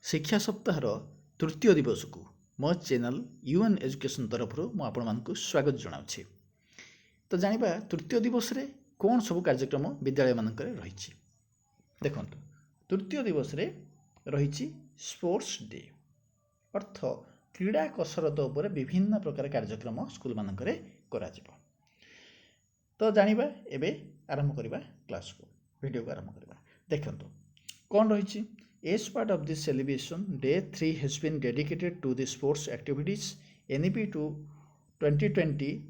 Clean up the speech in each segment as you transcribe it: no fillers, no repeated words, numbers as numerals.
ଶିକ୍ଷା ସପ୍ତାହର ତୃତୀୟ ଦିବସକୁ ମୋ ଚ୍ୟାନେଲ ୟୁଏନ୍ ଏଜୁକେସନ୍ ତରଫରୁ ମୁଁ ଆପଣମାନଙ୍କୁ ସ୍ୱାଗତ ଜଣାଉଛି। ତ ଜାଣିବା ତୃତୀୟ ଦିବସରେ କ'ଣ ସବୁ କାର୍ଯ୍ୟକ୍ରମ ବିଦ୍ୟାଳୟମାନଙ୍କରେ ରହିଛି। ଦେଖନ୍ତୁ, ତୃତୀୟ ଦିବସରେ ରହିଛି ସ୍ପୋର୍ଟସ୍ ଡେ, ଅର୍ଥ କ୍ରୀଡ଼ା କସରତ ଉପରେ ବିଭିନ୍ନ ପ୍ରକାର କାର୍ଯ୍ୟକ୍ରମ ସ୍କୁଲମାନଙ୍କରେ କରାଯିବ। ତ ଜାଣିବା, ଏବେ ଆରମ୍ଭ କରିବା କ୍ଲାସକୁ, ଭିଡ଼ିଓକୁ ଆରମ୍ଭ କରିବା। ଦେଖନ୍ତୁ କ'ଣ ରହିଛି। As part of this celebration, Day 3 has been dedicated to the sports activities. NEP 2020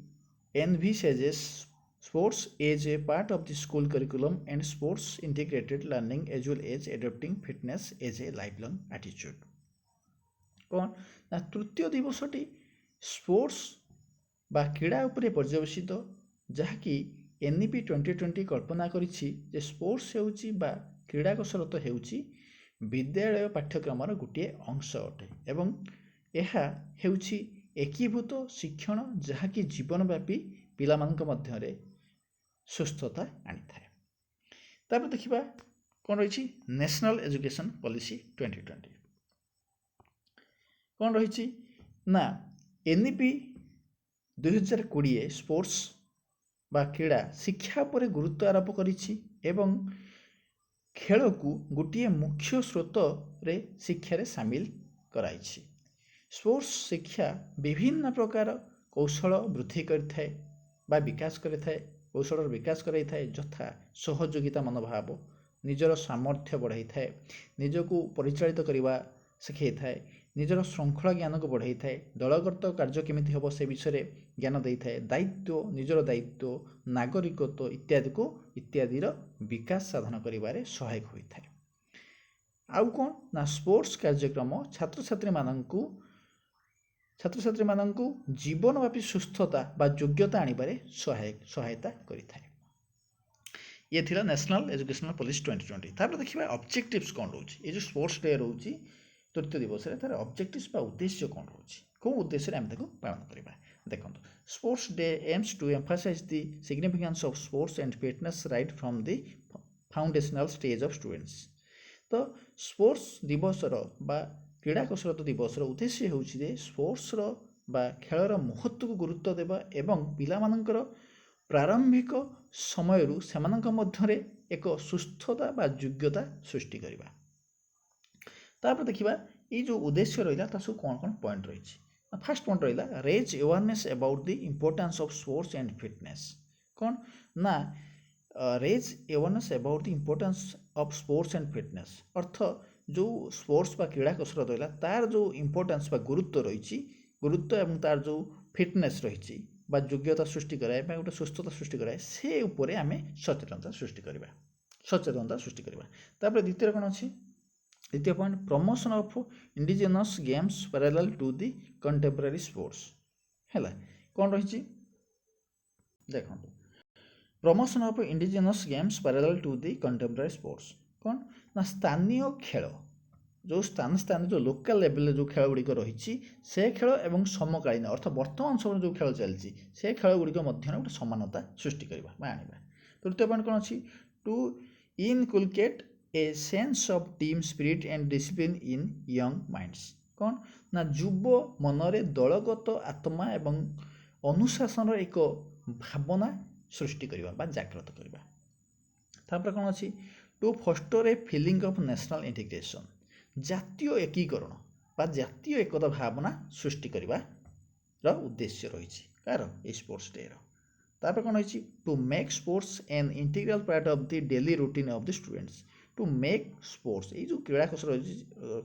envisages sports as a part of the school curriculum and sports integrated learning as well as adopting fitness as a lifelong attitude. କ'ଣ ନା ତୃତୀୟ ଦିବସଟି sports ବା କ୍ରୀଡ଼ା ଉପରେ ପର୍ଯ୍ୟବେସିତ, ଯାହାକି NEP 2020 କଳ୍ପନା କରିଛି ଯେ ସ୍ପୋର୍ଟସ୍ ହେଉଛି ବା କ୍ରୀଡ଼ା କସରତ ହେଉଛି ବିଦ୍ୟାଳୟ ପାଠ୍ୟକ୍ରମର ଗୋଟିଏ ଅଂଶ ଅଟେ ଏବଂ ଏହା ହେଉଛି ଏକୀଭୂତ ଶିକ୍ଷଣ, ଯାହାକି ଜୀବନବ୍ୟାପୀ ପିଲାମାନଙ୍କ ମଧ୍ୟରେ ସୁସ୍ଥତା ଆଣିଥାଏ। ତାପରେ ଦେଖିବା କ'ଣ ରହିଛି ନ୍ୟାସନାଲ୍ ଏଜୁକେସନ୍ ପଲିସି 2020। କ'ଣ ରହିଛି ନା NEP 2020 ସ୍ପୋର୍ଟସ୍ ବା କ୍ରୀଡ଼ା ଶିକ୍ଷା ଉପରେ ଗୁରୁତ୍ୱ ଆରୋପ କରିଛି ଏବଂ ଖେଳକୁ ଗୋଟିଏ ମୁଖ୍ୟ ସ୍ରୋତରେ ଶିକ୍ଷାରେ ସାମିଲ କରାଇଛି। ସ୍ପୋର୍ଟସ୍ ଶିକ୍ଷା ବିଭିନ୍ନ ପ୍ରକାର କୌଶଳ ବୃଦ୍ଧି କରିଥାଏ ବା ବିକାଶ କରିଥାଏ, କୌଶଳର ବିକାଶ କରାଇଥାଏ, ଯଥା ସହଯୋଗିତା ମନୋଭାବ, ନିଜର ସାମର୍ଥ୍ୟ ବଢ଼ାଇଥାଏ, ନିଜକୁ ପରିଚାଳିତ କରିବା ଶିଖାଇଥାଏ, ନିଜର ଶୃଙ୍ଖଳା ଜ୍ଞାନକୁ ବଢ଼ାଇଥାଏ, ଦଳଗତ କାର୍ଯ୍ୟ କେମିତି ହେବ ସେ ବିଷୟରେ ଜ୍ଞାନ ଦେଇଥାଏ, ଦାୟିତ୍ୱ, ନିଜର ଦାୟିତ୍ୱ, ନାଗରିକତ୍ୱ ଇତ୍ୟାଦିର ବିକାଶ ସାଧନ କରିବାରେ ସହାୟକ ହୋଇଥାଏ। ଆଉ କ'ଣ ନା ସ୍ପୋର୍ଟସ୍ କାର୍ଯ୍ୟକ୍ରମ ଛାତ୍ରଛାତ୍ରୀମାନଙ୍କୁ ଜୀବନବ୍ୟାପୀ ସୁସ୍ଥତା ବା ଯୋଗ୍ୟତା ଆଣିବାରେ ସହାୟତା କରିଥାଏ। ଇଏ ଥିଲା ନ୍ୟାସନାଲ୍ ଏଜୁକେସନାଲ୍ ପଲିସି 2020। ତାପରେ ଦେଖିବା ଅବଜେକ୍ଟିଭ୍ସ କ'ଣ ରହୁଛି। ଏ ଯେଉଁ ସ୍ପୋର୍ଟସ୍ ଡେ ରହୁଛି ତୃତୀୟ ଦିବସରେ, ତାର ଅବଜେକ୍ଟିଭ୍ସ ବା ଉଦ୍ଦେଶ୍ୟ କ'ଣ ରହୁଛି, କେଉଁ ଉଦ୍ଦେଶ୍ୟରେ ଆମେ ତାକୁ ପାଳନ କରିବା। ଦେଖନ୍ତୁ, sports day aims to emphasize the significance of sports and fitness right from the foundational stage of students। ତ ସ୍ପୋର୍ଟସ୍ ଦିବସର ବା କ୍ରୀଡ଼ା କସରତ ଦିବସର ଉଦ୍ଦେଶ୍ୟ ହେଉଛି ଯେ ସ୍ପୋର୍ଟସ୍ର ବା ଖେଳର ମହତ୍ତ୍ୱକୁ ଗୁରୁତ୍ୱ ଦେବା ଏବଂ ପିଲାମାନଙ୍କର ପ୍ରାରମ୍ଭିକ ସମୟରୁ ସେମାନଙ୍କ ମଧ୍ୟରେ ଏକ ସୁସ୍ଥତା ବା ଯୋଗ୍ୟତା ସୃଷ୍ଟି କରିବା। ତାପରେ ଦେଖିବା ଏଇ ଯେଉଁ ଉଦ୍ଦେଶ୍ୟ ରହିଲା ତା ସବୁ କ'ଣ କ'ଣ ପଏଣ୍ଟ ରହିଛି। ଫାର୍ଷ୍ଟ ପଏଣ୍ଟ ରହିଲା raise awareness about the importance of sports and fitness. କ'ଣ ନା raise awareness about the importance of sports and fitness, ଅର୍ଥ ଯେଉଁ ସ୍ପୋର୍ଟସ୍ ବା କ୍ରୀଡ଼ା କସରତ ରହିଲା ତାର ଯେଉଁ ଇମ୍ପୋର୍ଟାନ୍ସ ବା ଗୁରୁତ୍ୱ ରହିଛି, ଗୁରୁତ୍ୱ ଏବଂ ତାର ଯେଉଁ ଫିଟନେସ୍ ରହିଛି ବା ଯୋଗ୍ୟତା ସୃଷ୍ଟି କରାଏ ବା ଗୋଟେ ସୁସ୍ଥତା ସୃଷ୍ଟି କରାଏ, ସେ ଉପରେ ଆମେ ସଚେତନତା ସୃଷ୍ଟି କରିବା। ତାପରେ ଦ୍ୱିତୀୟ କ'ଣ ଅଛି, ଦ୍ୱିତୀୟ point promotion of indigenous games parallel to the contemporary sports. ହେଲା, କ'ଣ ରହିଛି ଦେଖନ୍ତୁ, promotion of indigenous games parallel to the contemporary sports. କ'ଣ ନା ସ୍ଥାନୀୟ ଖେଳ, ଯେଉଁ ଯେଉଁ ଲୋକାଲ୍ ଲେଭେଲରେ ଯେଉଁ ଖେଳ ଗୁଡ଼ିକ ରହିଛି ସେ ଖେଳ ଏବଂ ସମକାଳୀନ ଅର୍ଥ ବର୍ତ୍ତମାନ ସମୟରେ ଯେଉଁ ଖେଳ ଚାଲିଛି ସେ ଖେଳ ଗୁଡ଼ିକ ମଧ୍ୟରେ ଗୋଟେ ସମାନତା ସୃଷ୍ଟି କରିବା ବା ଆଣିବା। ତୃତୀୟ ପଏଣ୍ଟ କ'ଣ ଅଛି, to inculcate a sense of team spirit and discipline in young minds. କ'ଣ ନା ଯୁବ ମନରେ ଦଳଗତ ଆତ୍ମା ଏବଂ ଅନୁଶାସନର ଏକ ଭାବନା ସୃଷ୍ଟି କରିବା ବା ଜାଗ୍ରତ କରିବା। ତାପରେ କ'ଣ ଅଛି, to foster a feeling of national integration, ଜାତୀୟ ଏକୀକରଣ ବା ଜାତୀୟ ଏକତା ଭାବନା ସୃଷ୍ଟି କରିବାର ଉଦ୍ଦେଶ୍ୟ ରହିଛି କାହାର, ଏଇ ସ୍ପୋର୍ଟସ୍ ଡେର। ତାପରେ କ'ଣ ରହିଛି, two make sports N integral part of the daily routine of the students. Two make sports, ଏଇ ଯେଉଁ କ୍ରୀଡ଼ା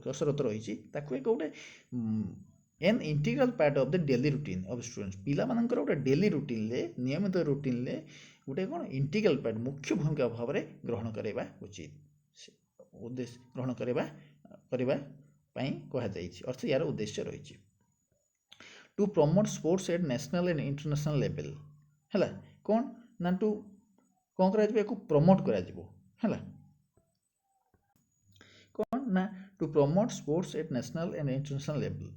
କସରତ ରହିଛି ତାକୁ ଏକ ଗୋଟେ N integral part of the daily routine of students, ପିଲାମାନଙ୍କର ଗୋଟେ ଡେଲି ରୁଟିନ୍ରେ, ନିୟମିତ ରୁଟିନ୍ରେ ଗୋଟେ କ'ଣ ଇଣ୍ଟିଗ୍ରାଲ୍ ପାର୍ଟ, ମୁଖ୍ୟ ଭୂମିକା ଭାବରେ ଗ୍ରହଣ କରିବା ଉଚିତ, ଗ୍ରହଣ କରିବା ପାଇଁ କୁହାଯାଇଛି, ଅର୍ଥ ଏହାର ଉଦ୍ଦେଶ୍ୟ ରହିଛି। To promote sports at national and international level. ହେଲା, କ'ଣ ନା କ'ଣ କରାଯିବ, ଏହାକୁ ପ୍ରମୋଟ୍ କରାଯିବ। ହେଲା, କ'ଣ ନା to promote sports at national and international level,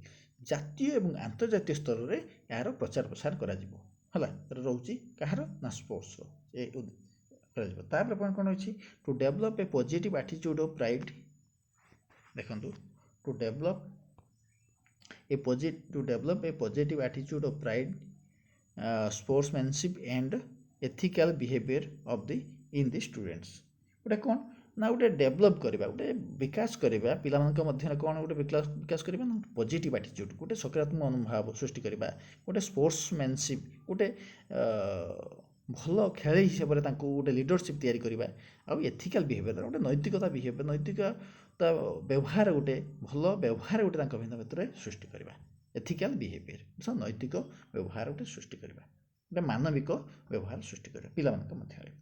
ଜାତୀୟ ଏବଂ ଆନ୍ତର୍ଜାତୀୟ ସ୍ତରରେ ଏହାର ପ୍ରଚାର ପ୍ରସାର କରାଯିବ। ହେଲା, ରହୁଛି କାହାର ନା ସ୍ପୋର୍ଟସ୍ର କରାଯିବ। ତାପରେ ପଏଣ୍ଟ କ'ଣ ରହିଛି, ଟୁ ଡେଭଲପ୍ ଏ ପଜିଟିଭ୍ ଆଟିଚ୍ୟୁଡ୍ ଅଫ୍ ପ୍ରାଇଡ୍। ଦେଖନ୍ତୁ, to develop a positive attitude of pride, sportsmanship and ethical behavior of the in the students. गोटे कौन ना गोटे डेभलप करवा गोटे विकास करवा पिलाମାନଙ୍କ ମଧ୍ୟରେ कौन गोटे विकास करवा ना पॉजिटिव एटीट्यूड गोटे सकारात्मक मनोभाव सृष्टि करवा गोटे स्पोर्ट्समैनशिप गोटे भल खेल हिसाब से गोटे लीडरशिप तैयारी करवा आउ एथिकल बिहेवियर गोटे नैतिकता बिहेवियर नैतिकता व्यवहार गोटे भल व्यवहार गोटे भितर सृष्टि करवा एथिकल बिहेवियर नैतिक व्यवहार गोटे सृष्टि करवा गोटे मानविक व्यवहार सृष्टि करवा पिलाମାନଙ୍କ ମଧ୍ୟରେ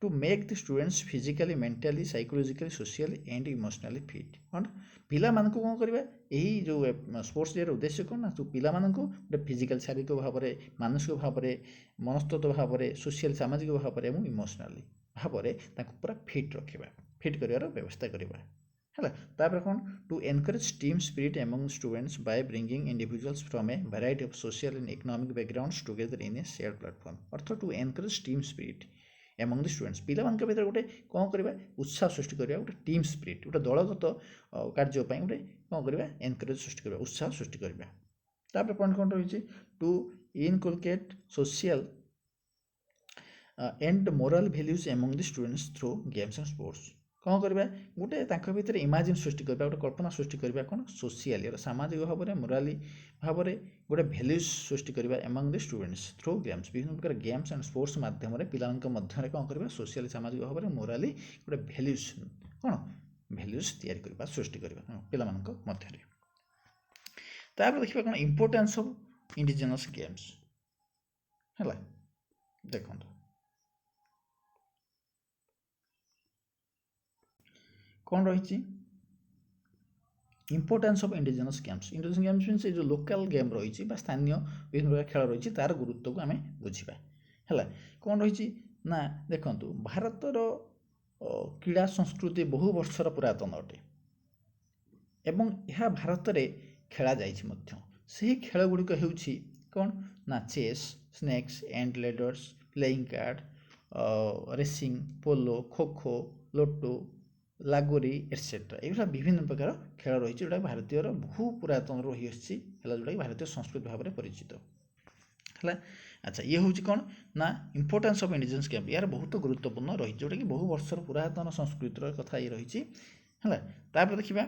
to make the students physically mentally psychologically socially and emotionally fit कौन पिलाମାନଙ୍କୁ कौन करवा यही जो स्पोर्ट्स डे उद्देश्य कौन ना पिलाମାନଙ୍କୁ गोटे फिजिकल शारीरिक भाव में मानसिक भाव में मनस्तत्व भाव में सोशल सामाजिक भाव में इमोशनली भाव में पूरा फिट रखा फिट कर व्यवस्था करवा है तापर कौन to encourage team spirit among students by bringing individuals from a variety of social and economic backgrounds together in a shared platform अर्थ to encourage team spirit among the students पिलाମାନଙ୍କ ଭିତରେ गोटे कौन करवा उत्साह सृष्टि करवा गोटे टीम स्पिरिट गोटे दलगत कार्य गोटे कौन करवा एनकरेज सृष्टि करवा उत्साह सृष्टि करवा तापर पॉइंट कौन रही to inculcate social and moral values among the students through games and sports कौन करवा गोटे भितर इमाजिन सृष्टि करवा गोटे कल्पना सृष्टि करवा कौन सोशियाली सामाजिक भाव में मोराली भाव में गोटे भैल्यूज सृष्टि करवा among the students through games विभिन्न प्रकार गेम्स एंड स्पोर्ट्स माध्यम पिलामध्ये कौन करवा सोशियाली सामाजिक भाव में मोराली गोटे भैल्यूज कौन भैल्यूज तैयारी करवा सृष्टि करवा पिलाମାନଙ୍କ ମଧ୍ୟରେ तापर देखिबा कौन इंपोर्टेंस ऑफ इंडिजिनस गेम्स है देखो कौन रही importance of indigenous games means जो लोकल गेम रही स्थानीय विभिन्न प्रकार खेल रही तार गुरुत्व को आम बुझा है कौन रही ना देखु भारतर क्रीड़ा संस्कृति बहु वर्षर पुरातन अटे एवं यह भारत में खेला से खेल गुड़िक हो कौन ना chess snakes and ladders playing card racing polo kho kho Lotte Lagori etcetera ये विभिन्न प्रकार खेल रही जोटा भारतीय बहु पुरातन रही आसा जोटा भारतीय संस्कृति भाव में परिचित है अच्छा ये हूँ कौन ना इंपोर्टेंस ऑफ इंडिजिनस गेम यार बहुत गुरुत्वपूर्ण रही जोटा कि बहु वर्षर पुरातन संस्कृतिर कथा ये रही है देखा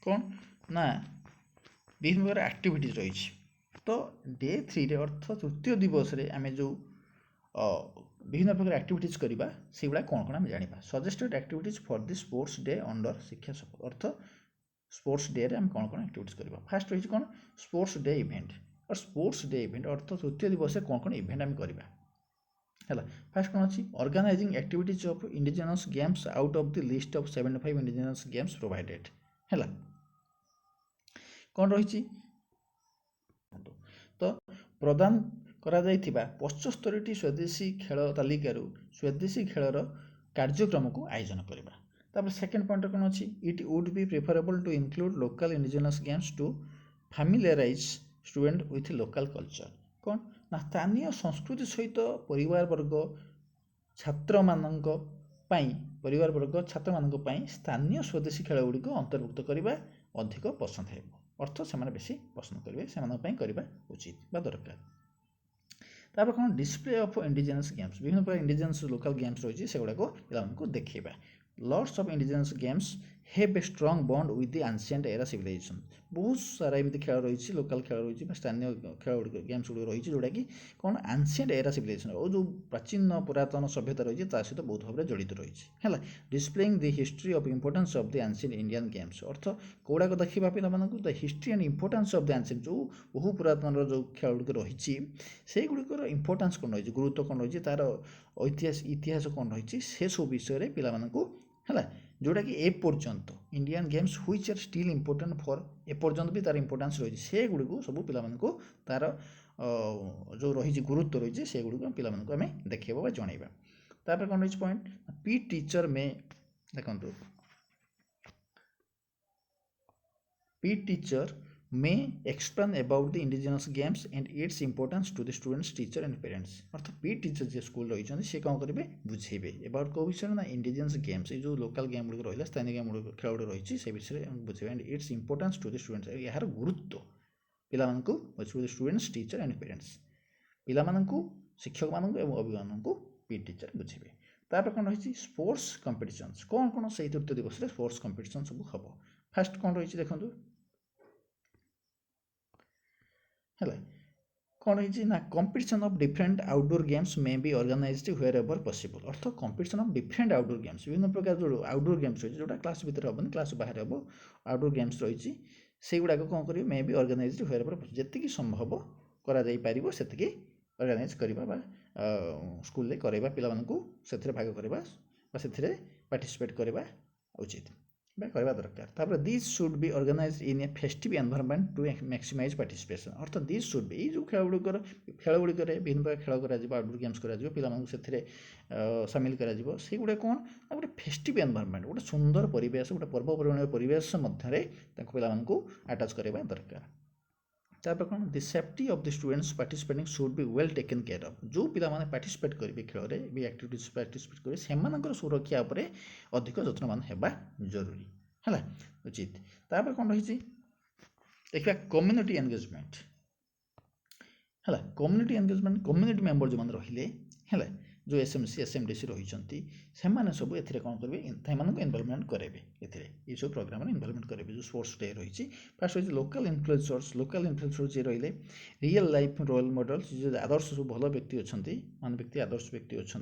कौन ना विभिन्न प्रकार एक्टिविटीज रही तो डे 3 अर्थ तृतीय दिवस आम जो विभिन्न प्रकार एक्टिविटीज करवा से गुड़ा कौन कौन आम जाना suggested activities for the sports day under शिक्षा सपोर्ट अर्थ स्पोर्ट्स डे रे आम कौन कौन एक्टिविटीज करवा फास्ट रही कौन स्पोर्ट्स डे इवेंट और स्पोर्ट्स डे इवेंट अर्थ तृतीय दिवस कौन कौन इवेंट आम करवा है फास्ट कौन अच्छी organising activities of indigenous games out of the list of 75 indigenous games provided है कौन रही तो प्रदान करा 75टी स्वदेशी खेल तालिकार स्वदेशी खेलर कार्यक्रम को आयोजन करवा तापर सेकेंड पॉइंट कौन अच्छी it would be preferable to include local indigenous games to familiarise student with local culture कौन ना स्थानीय संस्कृति सहित परिवार वर्ग छात्र मानक परिवार वर्ग छात्र मानक स्थानीय स्वदेशी खेल गुड़िक अंतर्भुक्त करवा अधिक पसंद है अर्थ से बेसी पसंद करेंगे से करवा उचित बा दरकार तापर कौन डिस्प्ले ऑफ इंडिजिनस गेम्स विभिन्न प्रकार इंडिजिनस लोकल गेम्स रही से गुड़ाक पिला देखा lots of indigenous games have a strong bond with the ancient era civilisation बहुत सारा एमती खेल रही लोकल खेल रही स्थानीय खेल गेम्स गुड़ रही जोटा कि कौन एंशिएंट एरा सिविलाइजेशन और जो प्राचीन पुरातन सभ्यता रही सहित बहुत भाव में जड़ित रही है displaying the history of importance of the ancient Indian games अर्थ कौड़ाक देखा पिला the history and importance of the ancient जो बहु पुरातन जो खेल गुड़ रही से गुड़िकर इंपोर्टेंस कौन रही गुरुत्व कौन रही तार इतिहास कौन रही से सब विषय पे जोटा कि एपर्यंत Indian games which are still important for एपर्यंत भी तार इंपोर्टेंस रही से गुड़ी सब पिला तार जो रही गुरुत्व रही से गुड़ी पिला आम देखा जनइबा तापर कौन रही पॉइंट पी टीचर में देखो P teacher may explain about the indigenous games and its importance to the students teacher and parents अर्थ पी टीचर जी स्कूल रही सी कौन करेंगे बुझेबे अबाउट कौ विषय ना इंडिजिनस गेम्स ये जो लोकल गेम गुड़ रहा स्थानीय गेम गुड़ खेल गुड़ रही से विषय बुझे and its importance to the students यार गुरुत्व पिला स्टूडेंट्स टीचर एंड पेरेंट्स पिला शिक्षक मानक अभिभावक को पी टीचर बुझे तापर कौन रही स्पोर्ट्स कंपिटिशन्स कौन कौन से तृतीय दिवस में स्पोर्ट्स कंपिटिशन सब हम फास्ट कौन रही देखो है कौन रही ना competition of different outdoor games may be organised wherever possible अर्थ competition of different outdoor games विभिन्न प्रकार जो आउटडोर गेम्स रही जोटा क्लास भितर हेनी क्लास बाहर हम आउटडोर गेम्स रही से गुड़ाक कौन कर may be organised wherever जी संभव कर से ऑर्गेनाइज करवा स्कूल करवा पिला भाग करवा से पार्टिसिपेट करवा उचित करवा दरकार तापर this should be organised in a festive environment to maximise participation अर्थ दिस शुड बी जो खेल गुड़िकर विभिन्न प्रकार खेल कर आउटडोर गेम्स कर पिला सामिल कर गुड़ा कौन गोटे फेस्टिव एनवायरनमेंट गोटे सुंदर परिवेश गोटे पर्वपर्वाणी परिवेश मध्य पिला आटाच करवा दरकार तापर कौन the safety of the students participating should be well taken care of जो पिला माने पार्टिसिपेट करेंगे खेल में भी एक्टिविटीज पार्टिसिपेट करेंगे से सुरक्षा उपर अधिक यत्नवान होगा जरूरी है उचित तापर कौन रही देखा कम्युनिटी एंगेजमेंट है कम्युनिटी एंगेजमेंट कम्युनिटी मेंबर जो मैंने रहिले है जो एसएमसी एसएमडीसी रही सब ए कौन करेंगे इनवॉल्वमेंट करेंगे ये सब प्रोग्राम इनवॉल्वमेंट करेंगे जो स्पोर्ट्स डे रही फास्ट रही लोकल इन्फ्लुएंसर्स जी रही रियल लाइफ रोल मॉडल्स जो आदर्श सब भल व्यक्ति अच्छा मान व्यक्ति आदर्श व्यक्ति अच्छा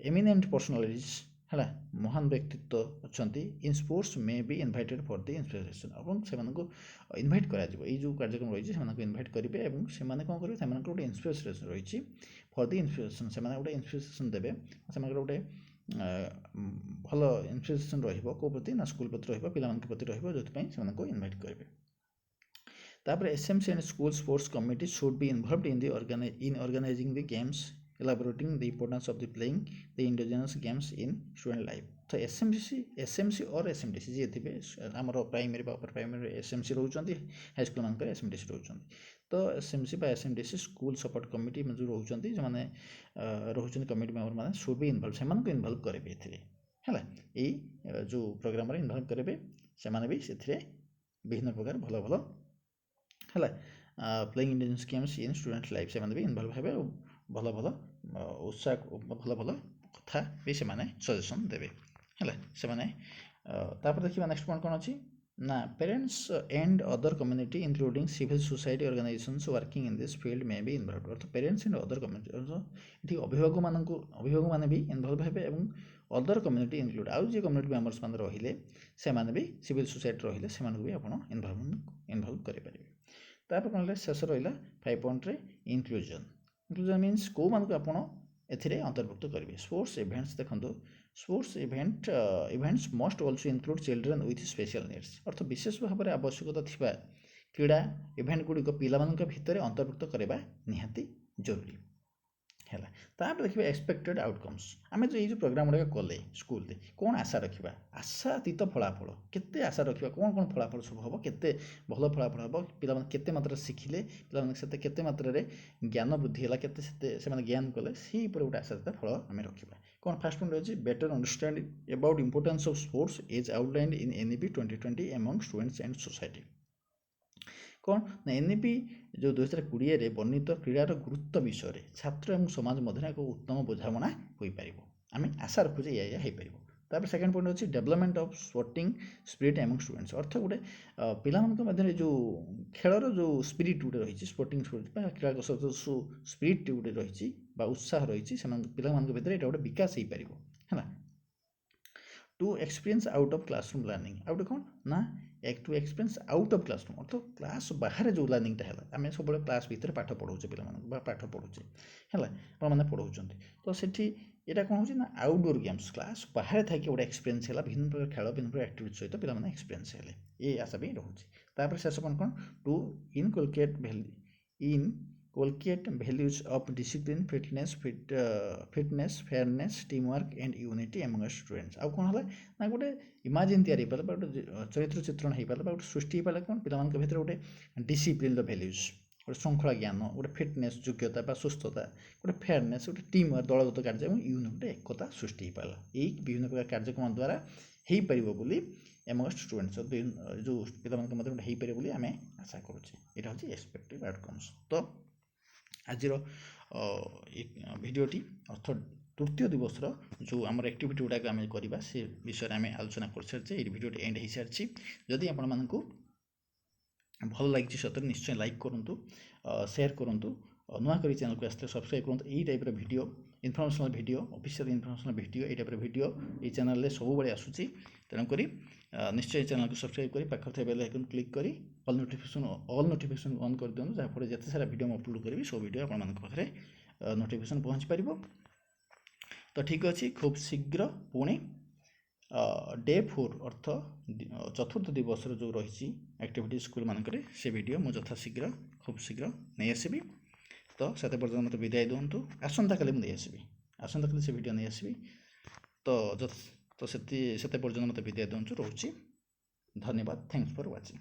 एमिनेंट पर्सनालिटीज है महान व्यक्तित्व अच्छा in sports may be invited for the inspiration और से इनवाइट करा जो कार्यक्रम रही है इनवाइट करेंगे और से कौन करेंगे गोटे इंस्पिरेशन रही फॉर द इंस्पिरेशन से गोटे इंस्पिरेशन देवे से गोटे भल इंस्पिरेशन रही प्रति ना स्कूल प्रति रहा प्रति रही इनवाइट करेंगे तापर SMC and school sports committee should be involved in organising the games elaborating the importance of the playing the indigenous games in student life तो एसएमसी और एसएमडीसी जी थे आमर प्राइमरी अपर प्राइमरी एसएमसी रोचे हाई स्कूल मान एसएमडीसी रोचे तो SMC एसएमडीसी school support committee जो रोचे जो मैंने रोचे कमिटी मेम्बर मैंने शुड बी इनवल्व से इनवल्व करेंगे है ये जो प्रोग्राम इनवल्व करेंगे से भी से विभिन्न प्रकार भल भल है प्लेइंग इंडिजिनस गेम्स इन स्टूडेंट लाइफ से भी इनवल्व हे भल भल उत्साह भल भल कथा भी से सजेसन देवे है से देखिए नेक्स्ट पॉइंट कौन अच्छी ना parents and other community including civil society organisations working in this field में भी इन्वॉल्व अर्थ पेरेंट्स एंड अदर कम्युनिटी ये अभिभावक मैंने भी इन्वॉल्व हे अदर कम्युनिटी इंक्लूड आउ जो कम्युनिटी मेम्बर्स मैंने रहिले से भी सिविल सोसाइटी रहिले से भी आप इन्वॉल्व करेंगे तापर कौन शेष रहा 5 पॉइंट इंक्लूजन इंक्लूजन मीन्स कौ मान को आपड़ ए अंतर्भुक्त करेंगे स्पोर्ट्स इवेंट्स देखो sports events must also include children with special needs अर्थ विशेष भाव में आवश्यकता थिबा क्रीड़ा इवेंट गुड़िक पिला भितर अंतर्भुक्त करवा निहाती जरूरी है तापर देखिए एक्सपेक्टेड आउटकम्स आम जो प्रोग्राम गुड़ाक कले स्कूल कौन आशा रखा आशातीत फलाफल केते आशा रखा कौन कौन फलाफल सब हम केते भल फलाफल हम पिला केते मात्रा शिखिले पिला केते मात्रा ज्ञान वृद्धि है केते ज्ञान कले से गोटे आशातीत फल आम रखा कौन फास्ट पॉइंट रही better understand about importance of sports is outlined in NEP 2020 among students and society कौन ना एनईपी जो 2020 वर्णित क्रीडार गुरुत्व विषय छात्र और समाज मध्य एक उत्तम बुझाणा हो पार आम आशा रखुचे या हो सेकेंड पॉइंट अच्छी development of sporting spirit among students अर्थ गोटे पिला जो खेलर जो स्पिरिट गोटे रही स्पोर्टिंग स्पिरिट क्रीड़ा कसरत स्पिरिट गोटे रही उत्साह रही पिला भर ये गोटे विकास हो पार है to experience out of classroom learning आ गए कौन ना to experience out of classroom अर्थ क्लास बाहर जो लर्निंगटा है आम सब क्लास भितर पाठ पढ़ाऊे पे पाठ पढ़ुचे है आपने पढ़ाऊँ तो सेठी यहाँ कौन हो आउटडोर गेम्स क्लास बाहर थी गोटे एक्सपीरियंस है भिन्न प्रकार खेल भिन्न प्रकार एक्टिविटी सहित पे एक्सपीरियंस है ये आशा भी रोचे शेष पॉइंट कौन to inculcate in Colgate values of discipline, fitness, fairness, teamwork and unity among students. ଆଉ କ'ଣ ହେଲା ନା ଗୋଟେ ଇମାଜିନ୍ ତିଆରି ହେଇପାରିଲା ବା ଗୋଟେ ଚରିତ୍ର ଚିତ୍ରଣ ହେଇପାରିଲା ବା ଗୋଟେ ସୃଷ୍ଟି ହେଇପାରିଲା କ'ଣ ପିଲାମାନଙ୍କ ଭିତରେ ଗୋଟେ ଡିସିପ୍ଲିନ୍ର ଭ୍ୟାଲ୍ୟୁଜ୍, ଗୋଟେ ଶୃଙ୍ଖଳା ଜ୍ଞାନ, ଗୋଟେ ଫିଟନେସ୍ ଯୋଗ୍ୟତା ବା ସୁସ୍ଥତା, ଗୋଟେ ଫେୟାରନେସ୍, ଗୋଟେ ଟିମ୍ୱାର୍କ ଦଳଗତ କାର୍ଯ୍ୟ ଏବଂ ଗୋଟେ ଏକତା ସୃଷ୍ଟି ହେଇପାରିଲା। ଏଇ ବିଭିନ୍ନ ପ୍ରକାର କାର୍ଯ୍ୟକ୍ରମ ଦ୍ୱାରା ହେଇପାରିବ ବୋଲି ଏମଙ୍ଗଷ୍ଟ ଷ୍ଟୁଡେଣ୍ଟସ୍ ଯେଉଁ ପିଲାମାନଙ୍କ ମଧ୍ୟରେ ଗୋଟେ ହେଇପାରିବ ବୋଲି ଆମେ ଆଶା କରୁଛେ। ଏଇଟା ହେଉଛି ଏକ୍ସପେକ୍ଟେଡ୍ ଆଉଟକମ୍ସ। ତ ଆଜିର ଭିଡ଼ିଓଟି ଅର୍ଥ ତୃତୀୟ ଦିବସର ଯେଉଁ ଆମର ଆକ୍ଟିଭିଟି ଗୁଡ଼ାକ ଆମେ କରିବା ସେ ବିଷୟରେ ଆମେ ଆଲୋଚନା କରିସାରିଛେ। ଏଇ ଭିଡ଼ିଓଟି ଏଣ୍ଡ ହେଇସାରିଛି। ଯଦି ଆପଣମାନଙ୍କୁ ଭଲ ଲାଗିଛି ସତରେ ନିଶ୍ଚୟ ଲାଇକ୍ କରନ୍ତୁ, ସେୟାର କରନ୍ତୁ, ନୂଆ କରି ଚ୍ୟାନେଲକୁ ଆସିଲେ ସବସ୍କ୍ରାଇବ୍ କରନ୍ତୁ। ଏଇ ଟାଇପ୍ର ଭିଡ଼ିଓ, ଇନଫର୍ମେସନାଲ୍ ଭିଡ଼ିଓ, ଅଫିସିଆଲ୍ ଇନଫର୍ମେସନାଲ୍ ଭିଡ଼ିଓ, ଏଇ ଟାଇପ୍ର ଭିଡ଼ିଓ ଏଇ ଚ୍ୟାନେଲରେ ସବୁବେଳେ ଆସୁଛି। ତେଣୁକରି ନିଶ୍ଚୟ ଏ ଚ୍ୟାନେଲକୁ ସବସ୍କ୍ରାଇବ୍ କରି ପାଖରେ ଥିବା ବେଲ୍ ଆଇକନ୍ କ୍ଲିକ୍ କରି ଅଲ୍ ନୋଟିଫିକେସନ୍ ଅନ୍ କରିଦିଅନ୍ତୁ, ଯାହାଫଳରେ ଯେତେ ସାରା ଭିଡ଼ିଓ ମୁଁ ଅପଲୋଡ଼ କରିବି ସବୁ ଭିଡ଼ିଓ ଆପଣମାନଙ୍କ ପାଖରେ ନୋଟିଫିକେସନ୍ ପହଞ୍ଚି ପାରିବ। ତ ଠିକ୍ ଅଛି, ଖୁବ୍ ଶୀଘ୍ର ପୁଣି ଡେ 4 ଅର୍ଥ ଚତୁର୍ଥ ଦିବସର ଯେଉଁ ରହିଛି ଆକ୍ଟିଭିଟି ସ୍କୁଲମାନଙ୍କରେ ସେ ଭିଡ଼ିଓ ମୁଁ ଯଥାଶୀଘ୍ର ଖୁବ୍ ଶୀଘ୍ର ନେଇ ଆସିବି। ତ ସେତେ ପର୍ଯ୍ୟନ୍ତ ମୋତେ ବିଦାୟ ଦିଅନ୍ତୁ। ଆସନ୍ତାକାଲି ମୁଁ ନେଇ ଆସିବି, ଆସନ୍ତାକାଲି ସେ ଭିଡ଼ିଓ ନେଇ ଆସିବି। ତ ସେତେ ପର୍ଯ୍ୟନ୍ତ ମୋତେ ବିଦାୟ ଦିଅନ୍ତୁ। ରହୁଛି। ଧନ୍ୟବାଦ। Thanks for watching.